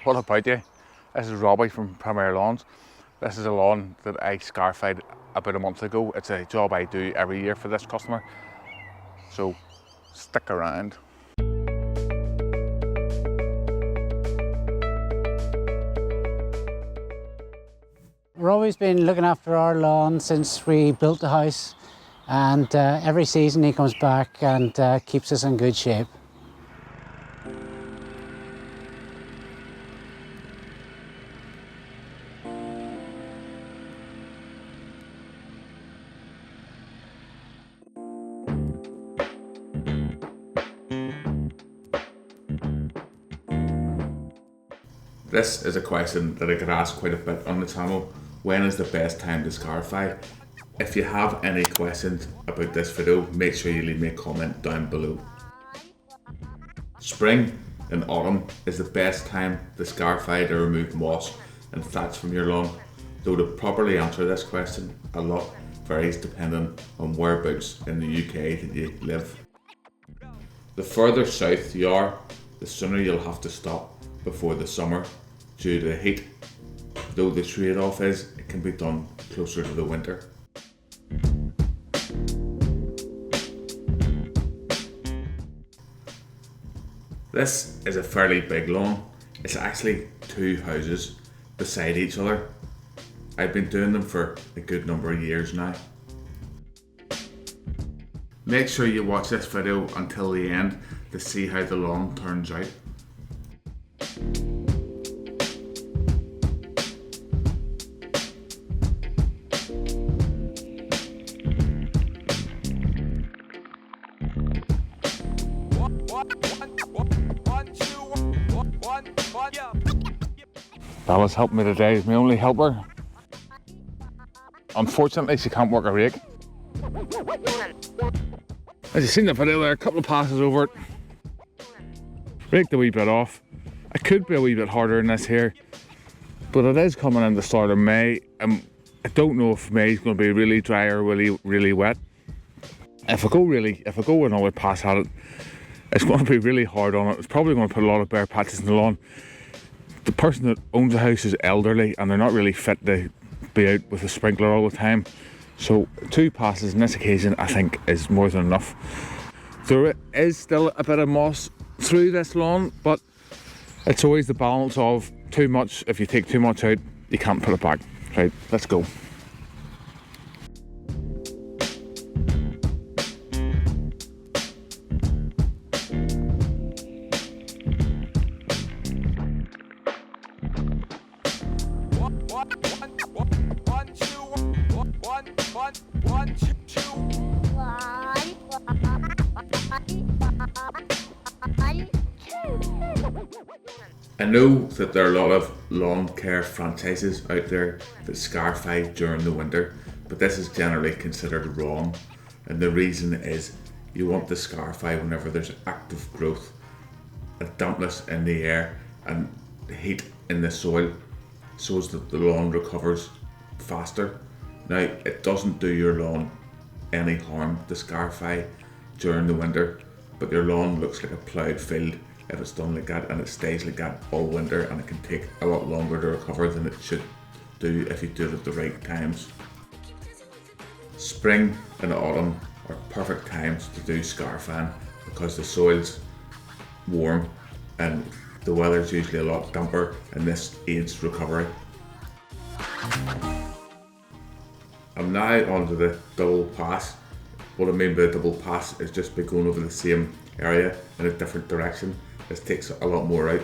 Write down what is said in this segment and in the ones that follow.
What about you? This is Robbie from Premier Lawns. This is a lawn that I scarified about a month ago. It's a job I do every year for this customer, so stick around. Robbie's been looking after our lawn since we built the house, and every season he comes back and keeps us in good shape. This is a question that I get asked quite a bit on the channel. When is the best time to scarify? If you have any questions about this video, make sure you leave me a comment down below. Spring and autumn is the best time to scarify to remove moss and thatch from your lawn. Though to properly answer this question, a lot varies depending on whereabouts in the UK that you live. The further south you are, the sooner you'll have to stop before the summer due to the heat, though the trade-off is it can be done closer to the winter. This is a fairly big lawn. It's actually 2 houses beside each other. I've been doing them for a good number of years now. Make sure you watch this video until the end to see how the lawn turns out. Bella's helping me today, is my only helper. Unfortunately, she can't work a rake. As you've seen the video there, a couple of passes over it. Raked a wee bit off. I could be a wee bit harder in this here, but it is coming in the start of May. I don't know if May is going to be really dry or really wet. If I go another pass at it, it's going to be really hard on it. It's probably going to put a lot of bare patches in the lawn. The person that owns the house is elderly and they're not really fit to be out with a sprinkler all the time. So 2 passes on this occasion I think is more than enough. There is still a bit of moss through this lawn, but it's always the balance of too much. If you take too much out, you can't put it back. Right, let's go. I know that there are a lot of lawn care franchises out there that scarify during the winter, but this is generally considered wrong, and the reason is you want to scarify whenever there's active growth, a dampness in the air and heat in the soil, so as that the lawn recovers faster. Now, it doesn't do your lawn any harm to scarify during the winter, but your lawn looks like a ploughed field if it's done like that, and it stays like that all winter, and it can take a lot longer to recover than it should do if you do it at the right times. Spring and autumn are perfect times to do scarifying because the soil's warm and the weather's usually a lot damper, and this aids recovery. I'm now onto the double pass. What I mean by a double pass is just by going over the same area in a different direction. This takes a lot more out.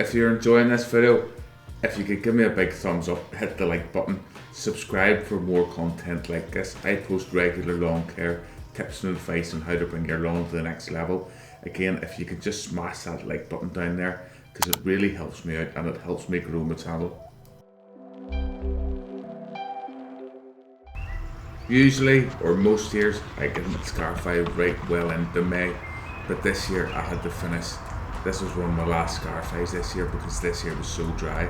If you're enjoying this video, if you could give me a big thumbs up, hit the like button, subscribe for more content like this. I post regular lawn care tips and advice on how to bring your lawn to the next level. Again, if you could just smash that like button down there, because it really helps me out and it helps me grow my channel. Usually, or most years, I get scarify right well into May, but this year I had to finish. This was one of my last scarifys this year because this year was so dry.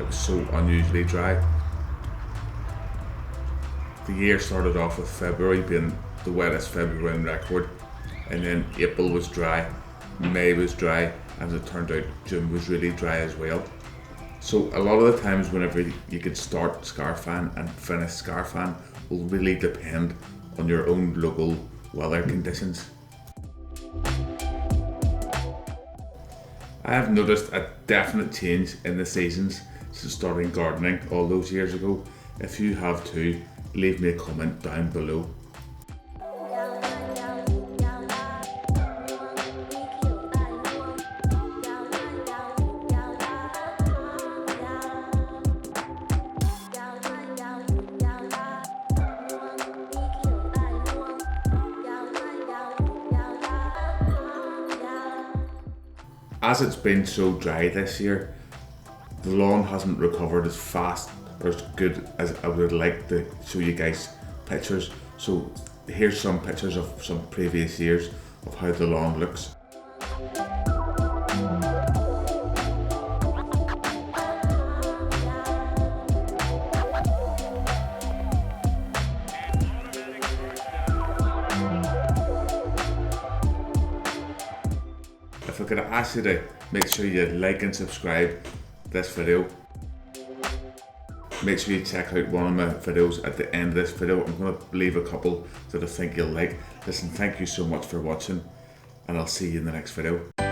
It was so unusually dry. The year started off with February being the wettest February on record, and then April was dry, May was dry, and it turned out June was really dry as well. So a lot of the times whenever you could start scarifying and finish scarifying will really depend on your own local weather conditions. I have noticed a definite change in the seasons since starting gardening all those years ago. If you have too, leave me a comment down below. As it's been so dry this year, the lawn hasn't recovered as fast or as good as I would like to show you guys pictures. So here's some pictures of some previous years of how the lawn looks. If I could ask you to make sure you like and subscribe this video. Make sure you check out one of my videos at the end of this video. I'm going to leave a couple that I think you'll like. Listen, thank you so much for watching, and I'll see you in the next video.